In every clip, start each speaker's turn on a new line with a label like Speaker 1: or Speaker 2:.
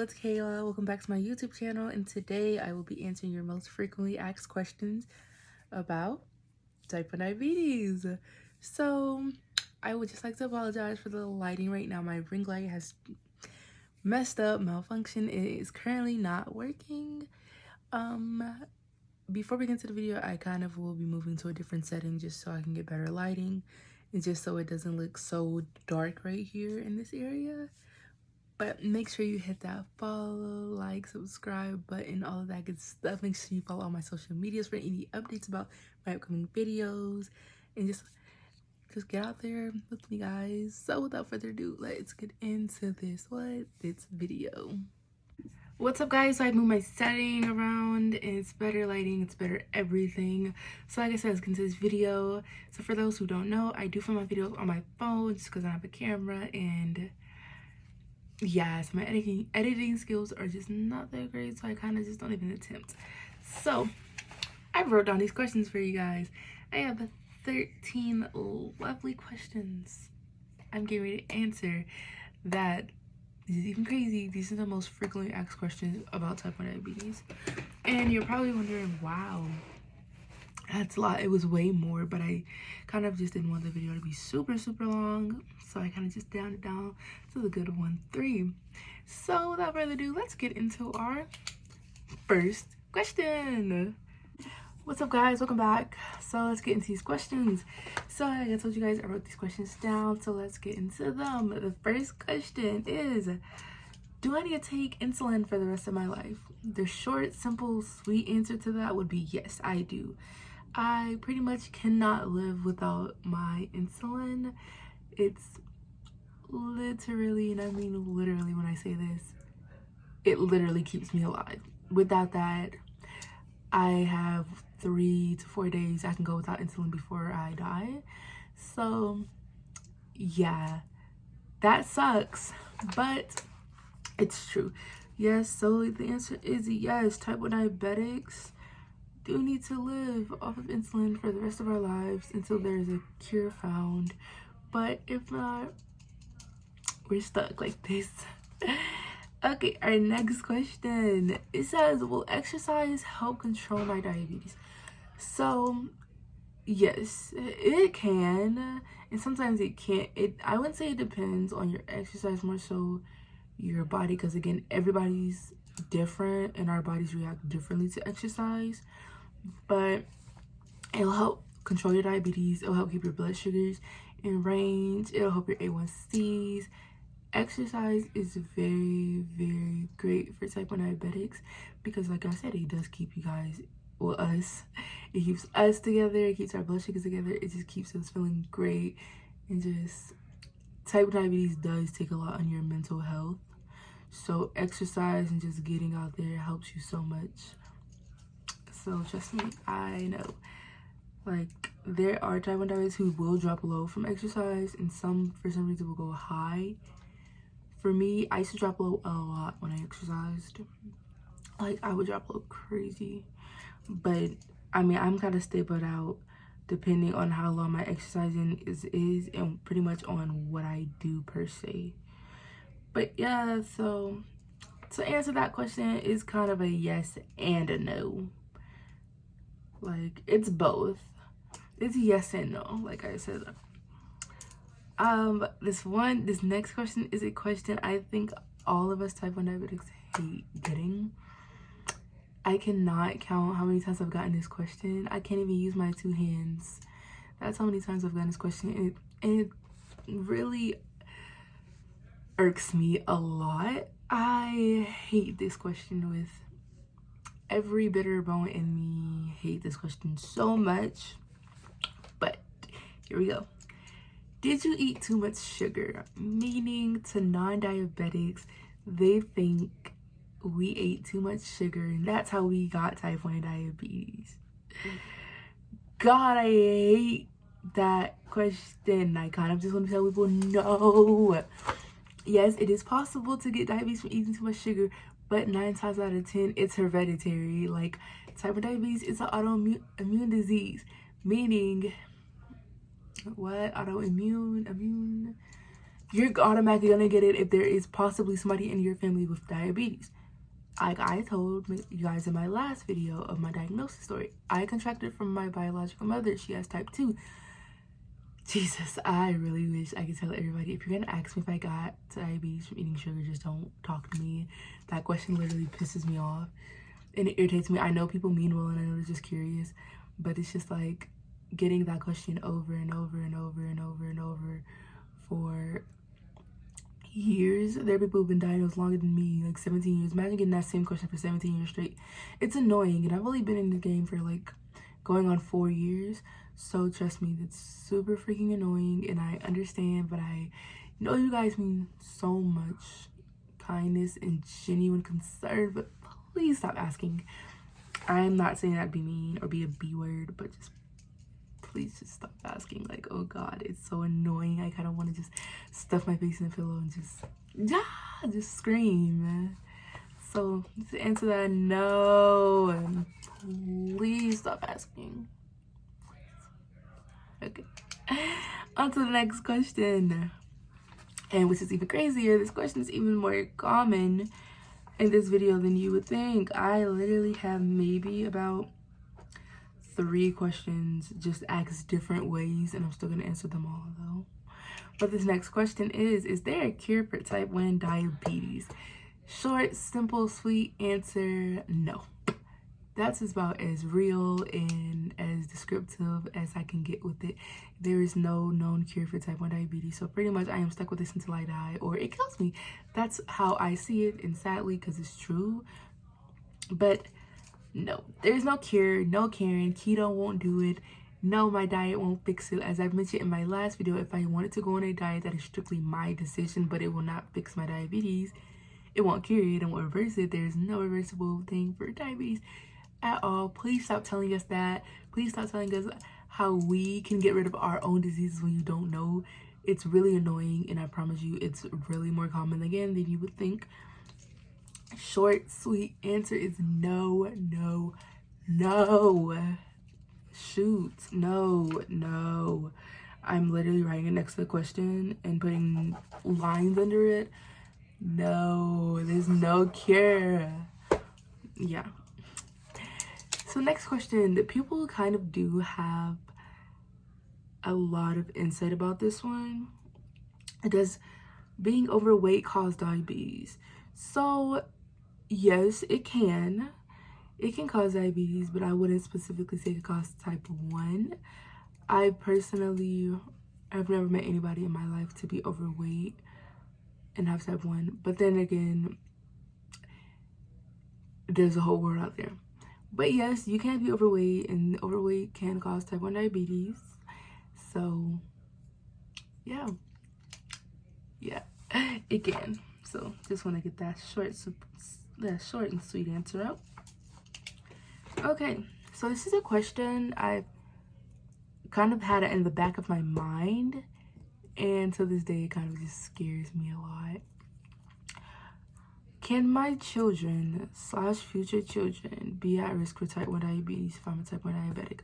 Speaker 1: it's Kayla. Welcome back to my YouTube channel, and today I will be answering your most frequently asked questions about type 1 diabetes. So, I would just like to apologize for the lighting right now. My ring light has messed up, malfunction. It is currently not working. Before we get into the video, I kind of will be moving to a different setting just so I can get better lighting and just so it doesn't look so dark right here in this area. But make sure you hit that follow, like, subscribe button, all of that good stuff. Make sure you follow all my social medias for any updates about my upcoming videos. And just get out there with me, guys. So without further ado, let's get into this video. What's up, guys? So I moved my setting around and it's better lighting, it's better everything. So like I said, let's get into this video. So for those who don't know, I do film my videos on my phone just because I have a camera, and yes, my editing skills are just not that great, so I kind of just don't even attempt. So I wrote down these questions for you guys. I have 13 lovely questions I'm getting ready to answer. That is even crazy. These are the most frequently asked questions about type 1 diabetes, and you're probably wondering, wow, that's a lot. It was way more, but I kind of just didn't want the video to be super long, so I kind of just downed it down to the good 1-3. So without further ado, let's get into our first question. What's up, guys? Welcome back. So let's get into these questions. So like I told you guys, I wrote these questions down, so let's get into them. The first question is, do I need to take insulin for the rest of my life? The short, simple, sweet answer to that would be yes, I do. I pretty much cannot live without my insulin. It's literally, and I mean literally when I say this, it literally keeps me alive. Without that, I have 3 to 4 days I can go without insulin before I die. So yeah, that sucks, but it's true. Yes, so the answer is yes. Type 1 diabetics do need to live off of insulin for the rest of our lives until there's a cure found. But if not, we're stuck like this. Okay, our next question. It says, will exercise help control my diabetes? So yes, it can, and sometimes it can't. I wouldn't say it depends on your exercise, more so your body, because again, everybody's different and our bodies react differently to exercise. But it'll help control your diabetes. It'll help keep your blood sugars in range. It'll help your A1Cs. Exercise is very great for type 1 diabetics because, like I said, it does keep you guys, well, us, it keeps us together. It keeps our blood sugars together. It just keeps us feeling great. And just, type 1 diabetes does take a lot on your mental health. So exercise and just getting out there helps you so much. So trust me, I know. Like, there are type 1 diabetics who will drop low from exercise, and some, for some reason, will go high. For me, I used to drop low a lot when I exercised. Like, I would drop low crazy. But, I mean, I'm kind of stabled out depending on how long my exercising is and pretty much on what I do per se. But, yeah, so to answer that question is kind of a yes and a no. Like, it's both. It's yes and no, like I said. This next question is a question I think all of us type 1 diabetics hate getting. I cannot count how many times I've gotten this question. I can't even use my 2 hands. That's how many times I've gotten this question. And it really irks me a lot. I hate this question with every bitter bone in me. Hate this question so much. But here we go. Did you eat too much sugar? Meaning, to non-diabetics, they think we ate too much sugar and that's how we got type 1 diabetes. God, I hate that question. I kind of just want to tell people, no. Yes, it is possible to get diabetes from eating too much sugar, but 9 times out of 10, it's hereditary. Like, type 1 diabetes is an autoimmune disease, meaning, what? Autoimmune, you're automatically gonna get it if there is possibly somebody in your family with diabetes. Like I told you guys in my last video of my diagnosis story, I contracted from my biological mother. She has type 2. Jesus, I really wish I could tell everybody, if you're gonna ask me if I got diabetes from eating sugar, just don't talk to me. That question literally pisses me off and it irritates me. I know people mean well and I know they're just curious, but it's just like getting that question over and over and over and over and over for years. There are people who've been diagnosed longer than me, like 17 years. Imagine getting that same question for 17 years straight. It's annoying, and I've only been in the game for like going on 4 years. So trust me, that's super freaking annoying, and I understand, but I know you guys mean so much kindness and genuine concern, but please stop asking. I'm not saying that to be mean or be a B word, but just please just stop asking. Like, oh God, it's so annoying. I kind of want to just stuff my face in the pillow and just scream. So to answer that, no, please stop asking. Okay, on to the next question, and which is even crazier. This question is even more common in this video than you would think. I literally have maybe about 3 questions just asked different ways, and I'm still gonna answer them all though. But this next question is there a cure for type 1 diabetes? Short, simple, sweet answer, no. That's about as real and as descriptive as I can get with it. There is no known cure for type 1 diabetes. So pretty much I am stuck with this until I die or it kills me. That's how I see it, and sadly, because it's true. But no, there's no cure, no Karen, keto won't do it. No, my diet won't fix it. As I've mentioned in my last video, if I wanted to go on a diet, that is strictly my decision, but it will not fix my diabetes. It won't cure it, it won't reverse it. There's no reversible thing for diabetes at all. Please stop telling us that. Please stop telling us how we can get rid of our own diseases when you don't know. It's really annoying, and I promise you it's really more common again than you would think. Short, sweet answer is no, no, no. Shoot, no. I'm literally writing it next to the question and putting lines under it. No, there's no cure. Yeah. So next question, people kind of do have a lot of insight about this one. Does being overweight cause diabetes? So yes, it can. It can cause diabetes, but I wouldn't specifically say it causes type 1. I personally have never met anybody in my life to be overweight and have type 1. But then again, there's a whole world out there. But yes, you can be overweight, and overweight can cause type 1 diabetes. So yeah, it can. So just want to get that short and sweet answer out. Okay, so this is a question I've kind of had it in the back of my mind, and to this day it kind of just scares me a lot. Can my children / future children be at risk for type 1 diabetes if I'm a type 1 diabetic?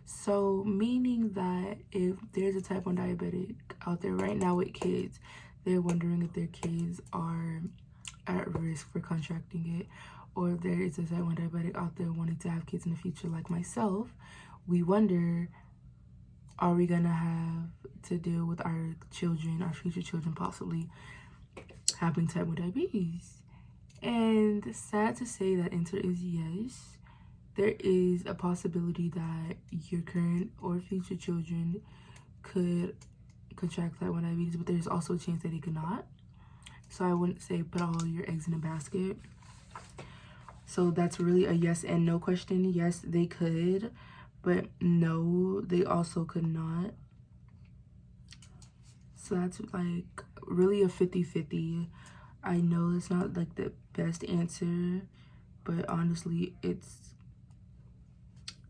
Speaker 1: So meaning that if there's a type 1 diabetic out there right now with kids, they're wondering if their kids are at risk for contracting it, or if there is a type 1 diabetic out there wanting to have kids in the future like myself, we wonder, are we gonna have to deal with our children, our future children possibly having type 1 diabetes? And sad to say, that answer is yes. There is a possibility that your current or future children could contract type 1 diabetes, but there's also a chance that they could not. So I wouldn't say put all your eggs in a basket. So that's really a yes and no question. Yes, they could, but no, they also could not. So that's like really a 50-50. I know it's not like the best answer, but honestly, it's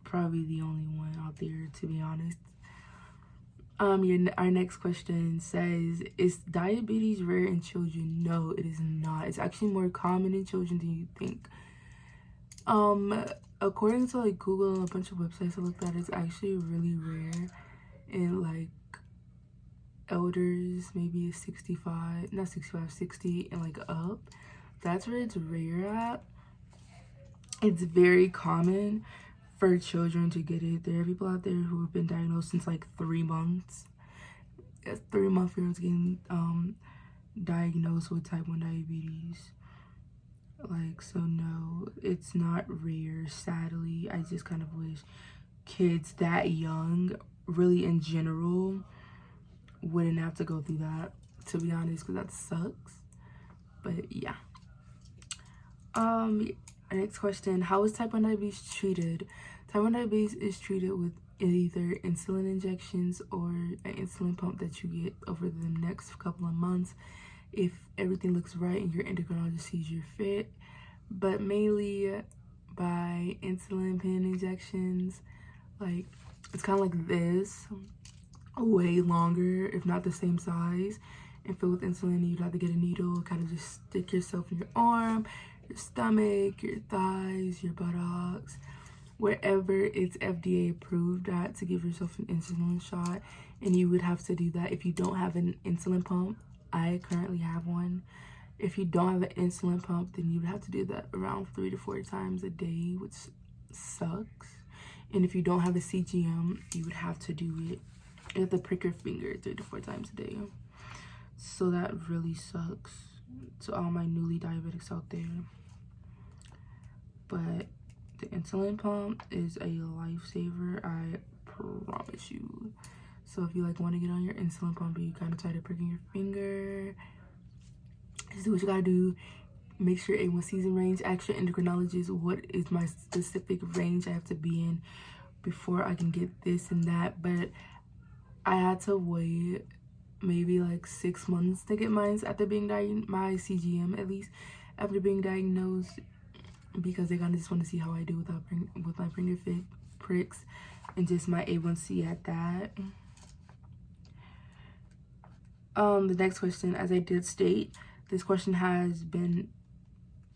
Speaker 1: probably the only one out there, to be honest. Our next question says, is diabetes rare in children? No, it is not. It's actually more common in children than you think. According to like Google and a bunch of websites I looked at, it's actually really rare in like elders, maybe 65, not 65, 60 and like up. That's where it's rare at. It's very common for children to get it. There are people out there who have been diagnosed since like 3 months. A 3-month-old getting diagnosed with type 1 diabetes. Like, so no, it's not rare, sadly. I just kind of wish kids that young, really in general, wouldn't have to go through that, to be honest, because that sucks. But yeah. Next question, how is type 1 diabetes treated? Type 1 diabetes is treated with either insulin injections or an insulin pump that you get over the next couple of months if everything looks right and your endocrinologist sees you're fit, but mainly by insulin pen injections. Like, it's kind of like this, way longer, if not the same size, and filled with insulin. You'd have to get a needle, kind of just stick yourself in your arm, your stomach, your thighs, your buttocks, wherever it's FDA approved at, to give yourself an insulin shot. And you would have to do that if you don't have an insulin pump. I currently have one. If you don't have an insulin pump, then you would have to do that around 3 to 4 times a day, which sucks. And if you don't have a CGM, you would have to do it. You have to prick your finger 3 to 4 times a day. So that really sucks to all my newly diabetics out there. But the insulin pump is a lifesaver, I promise you. So if you like want to get on your insulin pump and you kind of tired of pricking your finger, just do what you gotta do. Make sure A1C is in range. Ask your endocrinologist what is my specific range I have to be in before I can get this and that. But I had to wait maybe like 6 months to get mine after being my CGM, at least after being diagnosed, because they kind of just want to see how I do with my finger pricks and just my A1C at that. The next question, as I did state, this question has been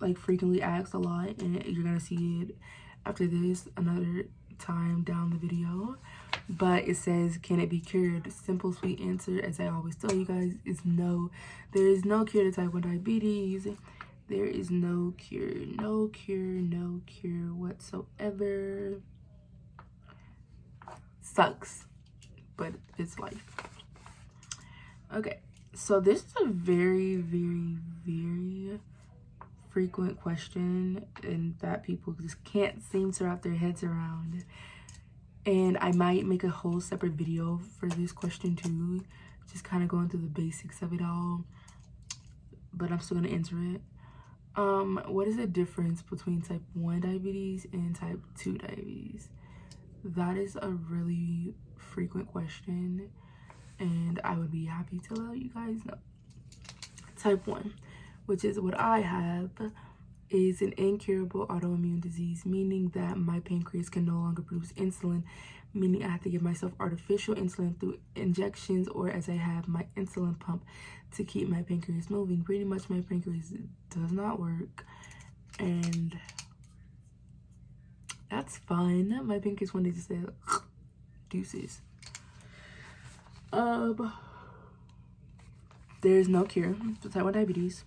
Speaker 1: like frequently asked a lot, and you're gonna see it after this another time down the video. But it says, can it be cured? Simple, sweet answer, as I always tell you guys, is no. There is no cure to type 1 diabetes. There is no cure, no cure whatsoever. Sucks, but it's life. Okay, so this is a very, very, very frequent question, and that people just can't seem to wrap their heads around. And I might make a whole separate video for this question too, just kind of going through the basics of it all, but I'm still gonna answer it. What is the difference between type 1 diabetes and type 2 diabetes? That is a really frequent question, and I would be happy to let you guys know. Type 1, which is what I have, is an incurable autoimmune disease, meaning that my pancreas can no longer produce insulin, meaning I have to give myself artificial insulin through injections, or as I have my insulin pump to keep my pancreas moving. Pretty much my pancreas does not work, and that's fine. My pancreas one day just said, deuces. There's no cure for type 1 diabetes.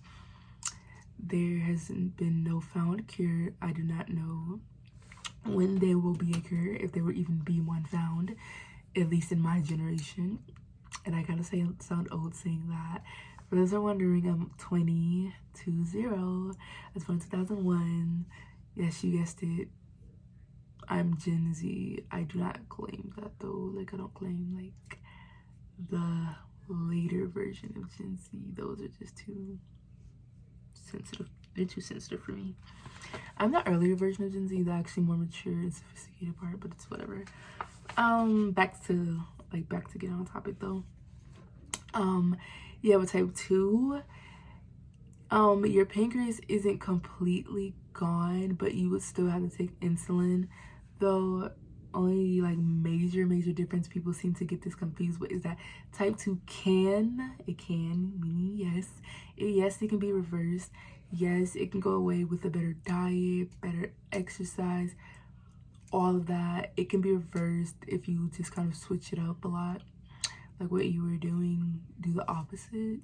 Speaker 1: There hasn't been no found cure. I do not know when there will be a cure, if there will even be one found, at least in my generation. And I kind of sound old saying that. For those who are wondering, I'm 2020. I was born in 2001. Yes, you guessed it. I'm Gen Z. I do not claim that though. Like, I don't claim like the later version of Gen Z. Those are just too sensitive. They're too sensitive for me. I'm the earlier version of Gen Z, the actually more mature and sophisticated part, but it's whatever. Back to get on topic though. Yeah, with type 2, your pancreas isn't completely gone, but you would still have to take insulin. Though only like major difference, people seem to get this confused with, is that type 2 meaning yes, it can be reversed. Yes, it can go away with a better diet, better exercise, all of that. It can be reversed if you just kind of switch it up a lot. like what you were doing, do the opposite.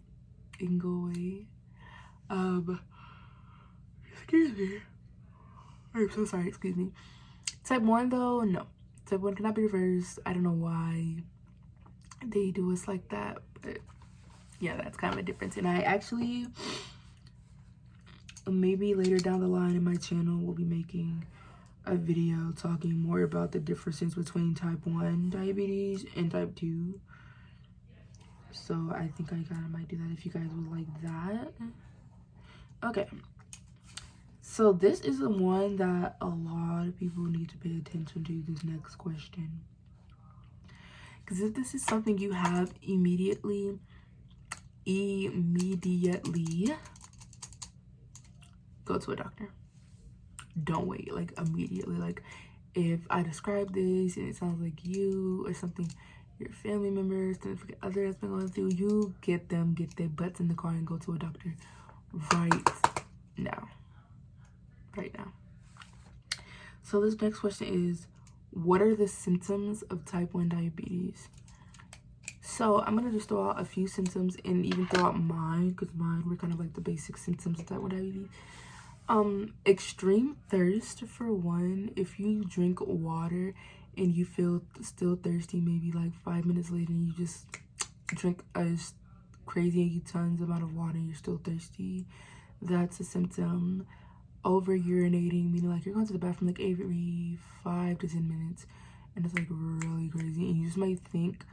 Speaker 1: It can go away. Excuse me. I'm so sorry, excuse me. Type 1 though, no. Type 1 cannot be reversed. I don't know why they do us like that, but yeah, that's kind of a difference. And I actually, maybe later down the line in my channel, will be making a video talking more about the differences between type 1 diabetes and type 2. So I think I kind of might do that if you guys would like that. Okay. So this is the one that a lot of people need to pay attention to, this next question. Because if this is something you have immediately, go to a doctor. Don't wait, like immediately. Like if I describe this and it sounds like you or something, your family members, significant other has been going through, you get their butts in the car and go to a doctor right now. So this next question is, what are the symptoms of type 1 diabetes? So I'm gonna just throw out a few symptoms and even throw out mine, because mine were kind of like the basic symptoms of type 1 diabetes. Extreme thirst for one. If you drink water and you feel still thirsty, maybe like 5 minutes later, and you just drink a crazy tons amount of water and you're still thirsty, that's a symptom. Over urinating, meaning like you're going to the bathroom like every 5 to 10 minutes and it's like really crazy, and you just might think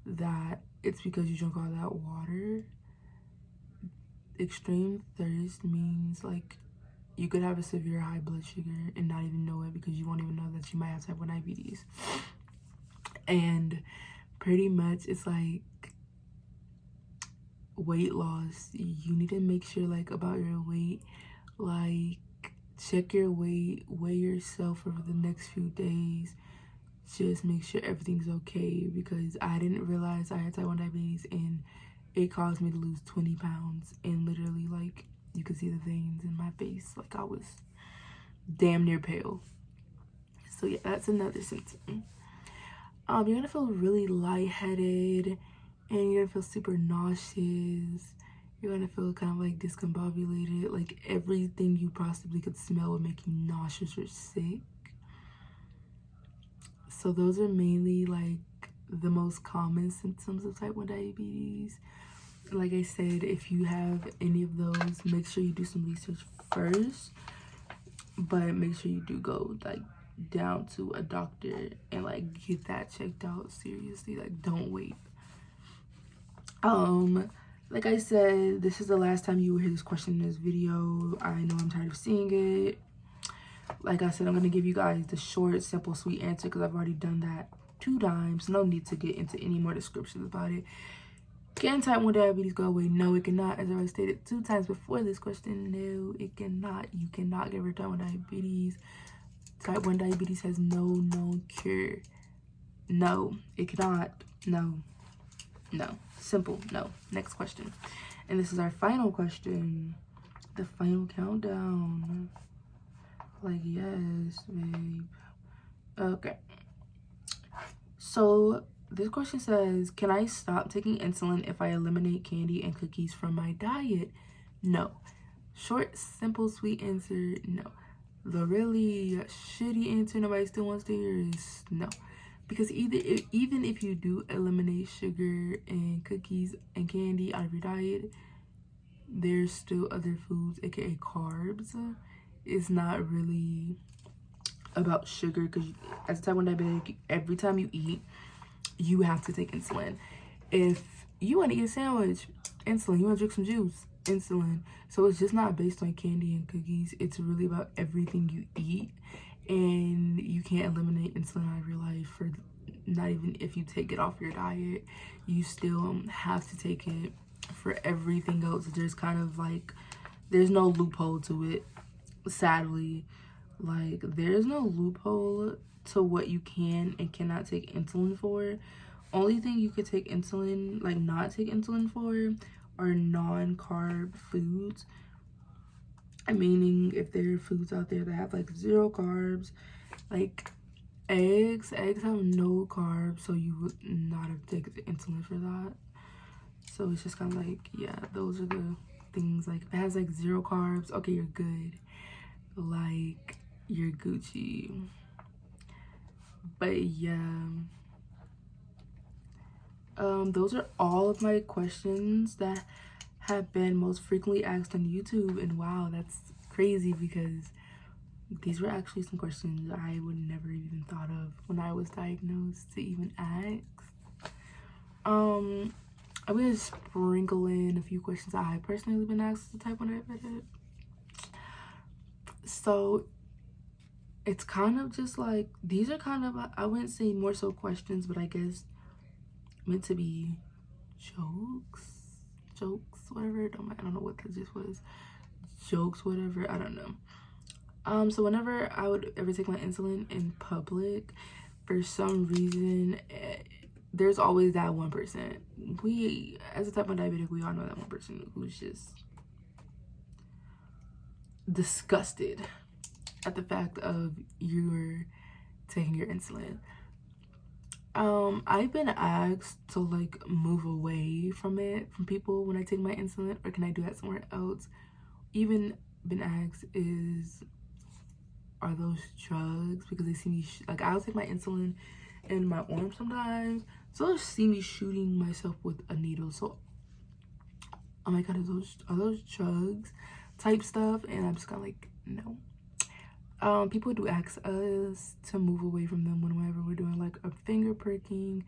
Speaker 1: that it's because you drank all that water. Extreme thirst means like you could have a severe high blood sugar and not even know it, because you won't even know that you might have type 1 diabetes. And pretty much it's like weight loss. You need to make sure like about your weight, like check your weight, weigh yourself over the next few days, just make sure everything's okay, because I didn't realize I had type 1 diabetes and it caused me to lose 20 pounds, and literally like you could see the veins in my face, like I was damn near pale. So yeah, that's another symptom. You're gonna feel really lightheaded and you're gonna feel super nauseous. You're gonna feel kind of like discombobulated, like everything you possibly could smell would make you nauseous or sick. So those are mainly like the most common symptoms of type 1 diabetes. Like I said, if you have any of those, make sure you do some research first, but make sure you do go like down to a doctor and like get that checked out seriously. Like don't wait. Like I said, this is the last time you will hear this question in this video. I know I'm tired of seeing it. Like I said, I'm going to give you guys the short, simple, sweet answer, because I've already done that 2 times. No need to get into any more descriptions about it. Can type 1 diabetes go away? No, it cannot. As I already stated 2 times before this question, no, it cannot. You cannot get rid of type 1 diabetes. Type 1 diabetes has no known cure. No, it cannot. No. Simple, no. Next question. And this is our final question. The final countdown. Like, yes, babe. Okay. So this question says, can I stop taking insulin if I eliminate candy and cookies from my diet? No. Short, simple, sweet answer, no. The really shitty answer nobody still wants to hear is no. Because even if you do eliminate sugar and cookies and candy out of your diet, there's still other foods, aka carbs. It's not really about sugar, because as a type 1 diabetic, every time you eat, you have to take insulin. If you want to eat a sandwich, insulin. You want to drink some juice, insulin. So it's just not based on candy and cookies. It's really about everything you eat. And you can't eliminate insulin out of your life, for not even if you take it off your diet. You still have to take it for everything else. There's kind of like, there's no loophole to it, sadly. Like, there's no loophole to what you can and cannot take insulin for. Only thing you could take insulin, like not take insulin for, are non-carb foods. Meaning if there are foods out there that have like 0 carbs, like Eggs have no carbs, so you would not have to take the insulin for that. So it's just kind of like, yeah, those are the things. Like if it has like 0 carbs, okay, you're good, like you're Gucci. But yeah, those are all of my questions that have been most frequently asked on YouTube. And wow, that's crazy because these were actually some questions I would never even thought of when I was diagnosed to even ask. I'm gonna sprinkle in a few questions I personally been asked as a type 1 diabetic. So it's kind of just like, these are kind of, I wouldn't say more so questions, but I guess meant to be jokes, whatever. I don't know what that just was. Jokes, whatever, I don't know. So whenever I would ever take my insulin in public, for some reason, there's always that 1%. We, as a type 1 diabetic, we all know that 1% who's just disgusted at the fact of you're taking your insulin. I've been asked to like move away from it, from people when I take my insulin, or can I do that somewhere else? Even been asked are those drugs, because they see me like I'll take my insulin in my arm sometimes, so they'll see me shooting myself with a needle. So I'm like, are those drugs type stuff? And I'm just kind of like, no. People do ask us to move away from them whenever we're doing like a finger pricking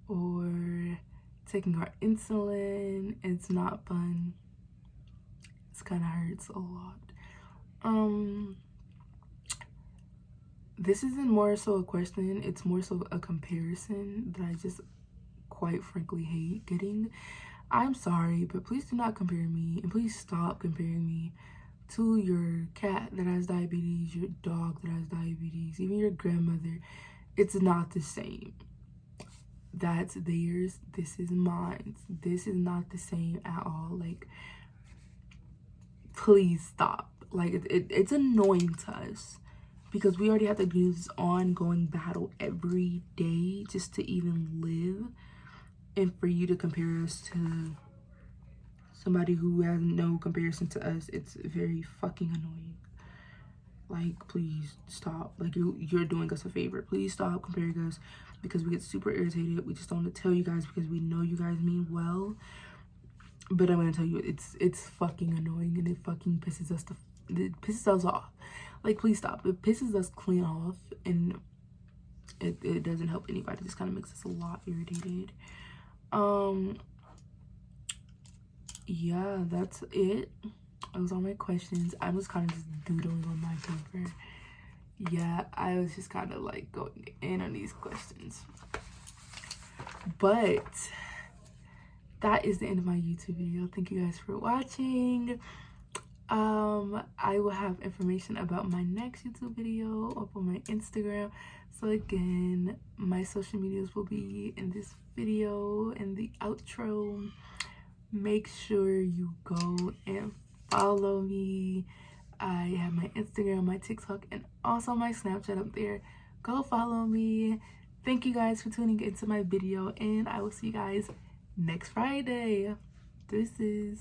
Speaker 1: or taking our insulin. It's not fun. It kind of hurts a lot. This isn't more so a question, it's more so a comparison that I just quite frankly hate getting. I'm sorry, but please do not compare me, and please stop comparing me to your cat that has diabetes, your dog that has diabetes, even your grandmother. It's not the same. That's theirs, this is mine. This is not the same at all. Like, please stop. Like, it's annoying to us because we already have to do this ongoing battle every day just to even live, and for you to compare us to somebody who has no comparison to us, it's very fucking annoying. Like, please stop. Like, you're doing us a favor. Please stop comparing us, because we get super irritated. We just don't want to tell you guys because we know you guys mean well, but I'm gonna tell you, it's fucking annoying, and it fucking pisses us off. Like, please stop. It pisses us clean off, and it doesn't help anybody. It just kind of makes us a lot irritated. Yeah, that's it. Those are my questions. I was kind of just doodling on my paper. Yeah, I was just kind of like going in on these questions. But that is the end of my YouTube video. Thank you guys for watching. I will have information about my next YouTube video up on my Instagram. So again, my social medias will be in this video and the outro. Make sure you go and follow me. I have my Instagram, my TikTok, and also my Snapchat up there. Go follow me. Thank you guys for tuning into my video, and I will see you guys next Friday. Deuces.